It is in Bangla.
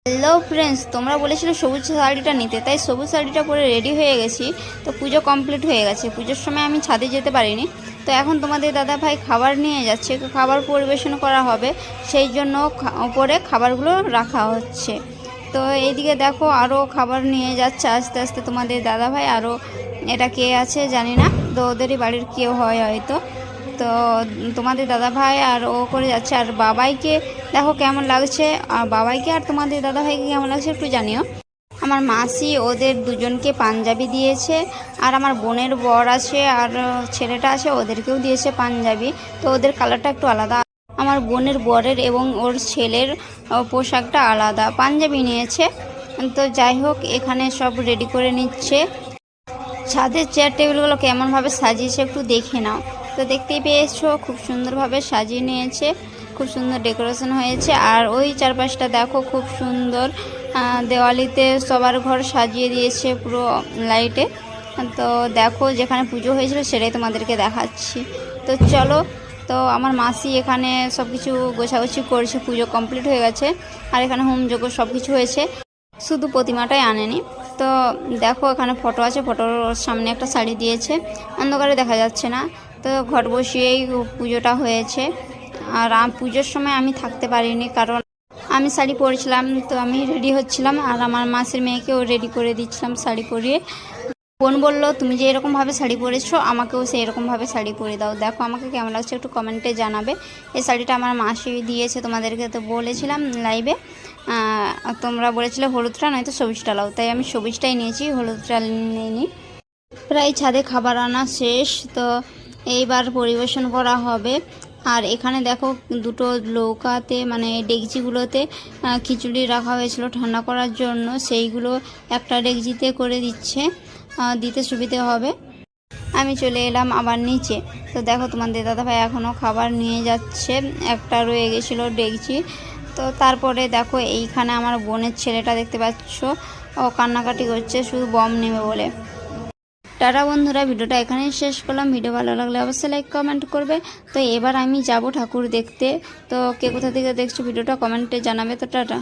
হ্যালো ফ্রেন্ডস, তোমরা বলেছিলে সবুজ শাড়িটা নিতে, তাই সবুজ শাড়িটা পরে রেডি হয়ে গেছি। তো পুজো কমপ্লিট হয়ে গেছে। পুজোর সময় আমি ছাদে যেতে পারিনি, তো এখন তোমাদের দাদা ভাই খাবার নিয়ে যাচ্ছে, খাবার পরিবেশন করা হবে, সেই জন্য উপরে খাবারগুলো রাখা হচ্ছে। তো এইদিকে দেখো আরও খাবার নিয়ে যাচ্ছে আস্তে আস্তে তোমাদের দাদা ভাই। আরও এটা কে আছে জানি না, তো ওদেরই বাড়ির কেউ হয় হয়তো। তো তোমাদের দাদা ভাই আর ও করে যাচ্ছে। আর বাবাইকে দেখো কেমন লাগছে, আর বাবাইকে আর তোমাদের দাদা ভাইকে কেমন লাগছে একটু জানিও। আমার মাসি ওদের দুজনকে পাঞ্জাবি দিয়েছে, আর আমার বোনের বর আছে আর ছেলেটা আছে, ওদেরকেও দিয়েছে পাঞ্জাবি। তো ওদের কালারটা একটু আলাদা। আমার বোনের বরের এবং ওর ছেলের পোশাকটা আলাদা, পাঞ্জাবি নিয়েছে। তো যাই হোক, এখানে সব রেডি করে নিচ্ছে। ছাদের চেয়ার টেবিলগুলো কেমনভাবে সাজিয়েছে একটু দেখে নাও। তো দেখতেই পেয়েছো খুব সুন্দরভাবে সাজিয়ে নিয়েছে, খুব সুন্দর ডেকোরেশন হয়েছে। আর ওই চারপাশটা দেখো খুব সুন্দর, দেওয়ালিতে সবার ঘর সাজিয়ে দিয়েছে পুরো লাইটে। তো দেখো যেখানে পুজো হয়েছিল সেটাই তোমাদেরকে দেখাচ্ছি। তো চলো, তো আমার মাসি এখানে সব কিছু গোছাগুছি করছে, পুজো কমপ্লিট হয়ে গেছে। আর এখানে হোমযজ্ঞ সব কিছু হয়েছে, শুধু প্রতিমাটাই আনেনি। তো দেখো এখানে ফটো আছে, ফটোর সামনে একটা শাড়ি দিয়েছে, অন্ধকারে দেখা যাচ্ছে না। তো ঘট বসিয়েই পুজোটা হয়েছে। আর পুজোর সময় আমি থাকতে পারিনি, কারণ আমি শাড়ি পরেছিলাম, তো আমি রেডি হচ্ছিলাম আর আমার মাসির মেয়েকেও রেডি করে দিচ্ছিলাম শাড়ি পরিয়ে। বোন বললো তুমি যে এরকমভাবে শাড়ি পরেছো আমাকেও সেই এরকমভাবে শাড়ি পরে দাও। দেখো আমাকে কেমন লাগছে একটু কমেন্টে জানাবে। এই শাড়িটা আমার মাসি দিয়েছে, তোমাদেরকে তো বলেছিলাম লাইভে। তোমরা বলেছিলে হলুদটা নয়তো সবুজটা লাও, তাই আমি সবুজটাই নিয়েছি, হলুদটা নিইনি। প্রায় ছাদে খাবার আনা শেষ, তো এইবার পরিবেশন করা হবে। আর এখানে দেখো দুটো নৌকাতে মানে ডেকচিগুলোতে খিচুড়ি রাখা হয়েছিল ঠান্ডা করার জন্য, সেইগুলো একটা ডেকচিতে করে দিচ্ছে, দিতে সুবিধে হবে। আমি চলে এলাম আবার নিচে। তো দেখো তোমাদের দাদাভাই এখনও খাবার নিয়ে যাচ্ছে, একটা রয়ে গেছিলো ডেকচি। তো তারপরে দেখো এইখানে আমার বোনের ছেলেটা দেখতে পাচ্ছ, ও কান্নাকাটি করছে শুধু বম নেবে বলে। টাটা বন্ধুরা, ভিডিওটা এখানেই শেষ করলাম। ভিডিও ভালো লাগলে অবশ্যই লাইক কমেন্ট করবে। তো এবার আমি যাব ঠাকুর দেখতে। তো কে কোথা থেকে দেখছো ভিডিওটা কমেন্টে জানাবে। তো টাটা।